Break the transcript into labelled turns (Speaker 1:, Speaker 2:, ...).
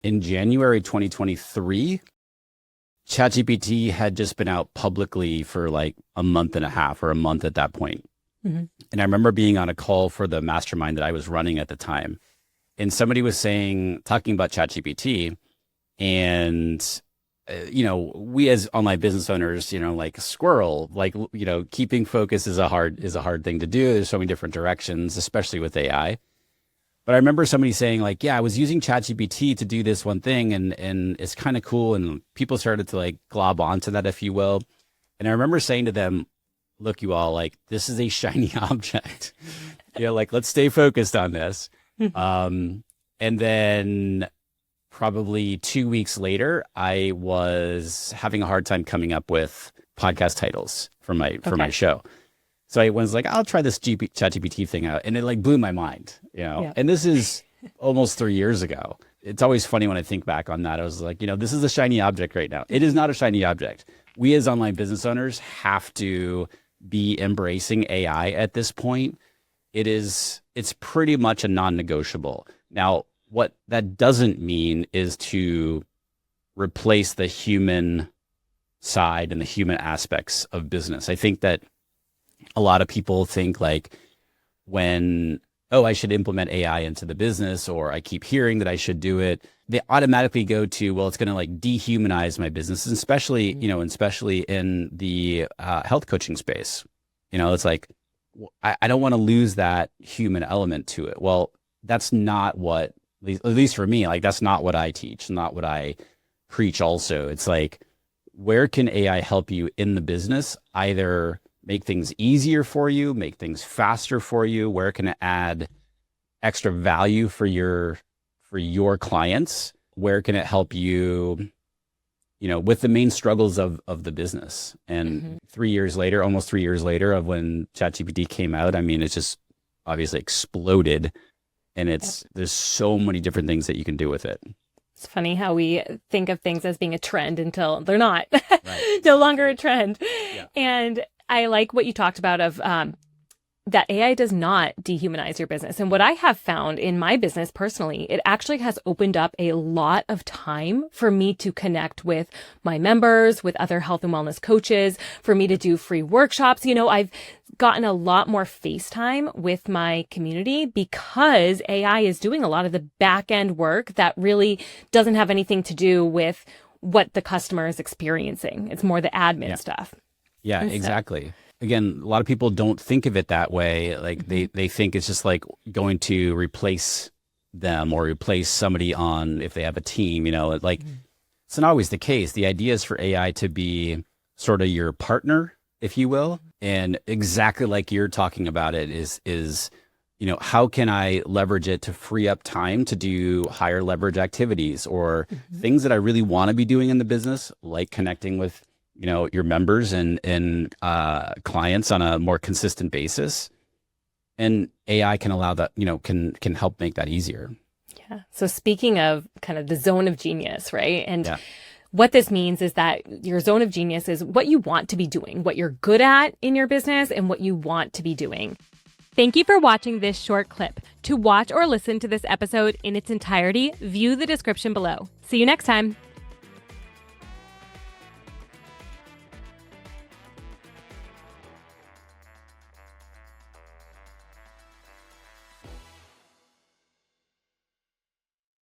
Speaker 1: in January 2023, ChatGPT had just been out publicly for like a month and a half or a month at that point. And I remember being on a call for the mastermind that I was running at the time. And somebody was talking about ChatGPT, and we as online business owners, like a squirrel, like, keeping focus is a hard thing to do. There's so many different directions, especially with AI. But I remember somebody saying like, yeah, I was using ChatGPT to do this one thing, and it's kind of cool. And people started to like glob onto that, if you will. And I remember saying to them, look, you all, like, this is a shiny object. Like, let's stay focused on this. And then probably 2 weeks later, I was having a hard time coming up with podcast titles for my show. So I was like, I'll try this ChatGPT thing out. And it like blew my mind,
Speaker 2: Yeah.
Speaker 1: And this is almost 3 years ago. It's always funny when I think back on that. I was like, this is a shiny object right now. It is not a shiny object. We as online business owners have to be embracing AI at this point. It's pretty much a non-negotiable. Now, what that doesn't mean is to replace the human side and the human aspects of business. I think that a lot of people think like I should implement AI into the business, or I keep hearing that I should do it, they automatically go to, well, it's going to like dehumanize my business, and especially in the health coaching space. It's like, I don't want to lose that human element to it. Well, that's not what, at least for me, like that's not what I teach, not what I preach also. It's like, where can AI help you in the business? Either make things easier for you, make things faster for you. Where can it add extra value for your clients? Where can it help you, with the main struggles of the business? And 3 years later, almost 3 years later of when ChatGPT came out, I mean, it's just obviously exploded, and there's so many different things that you can do with it.
Speaker 2: It's funny how we think of things as being a trend until they're not,
Speaker 1: Right.
Speaker 2: no longer a trend.
Speaker 1: Yeah.
Speaker 2: And I like what you talked about of that AI does not dehumanize your business. And what I have found in my business personally, it actually has opened up a lot of time for me to connect with my members, with other health and wellness coaches, for me to do free workshops. I've gotten a lot more face time with my community because AI is doing a lot of the back end work that really doesn't have anything to do with what the customer is experiencing. It's more the admin stuff.
Speaker 1: Yeah, exactly. Again, a lot of people don't think of it that way. Like they think it's just like going to replace them or replace somebody on if they have a team, it's not always the case. The idea is for AI to be sort of your partner, if you will. And exactly like you're talking about it is, how can I leverage it to free up time to do higher leverage activities or things that I really want to be doing in the business, like connecting with your members and clients on a more consistent basis. And AI can allow that, can help make that easier.
Speaker 2: Yeah. So speaking of kind of the zone of genius, right? And what this means is that your zone of genius is what you want to be doing, what you're good at in your business, and what you want to be doing. Thank you for watching this short clip. To watch or listen to this episode in its entirety, view the description below. See you next time.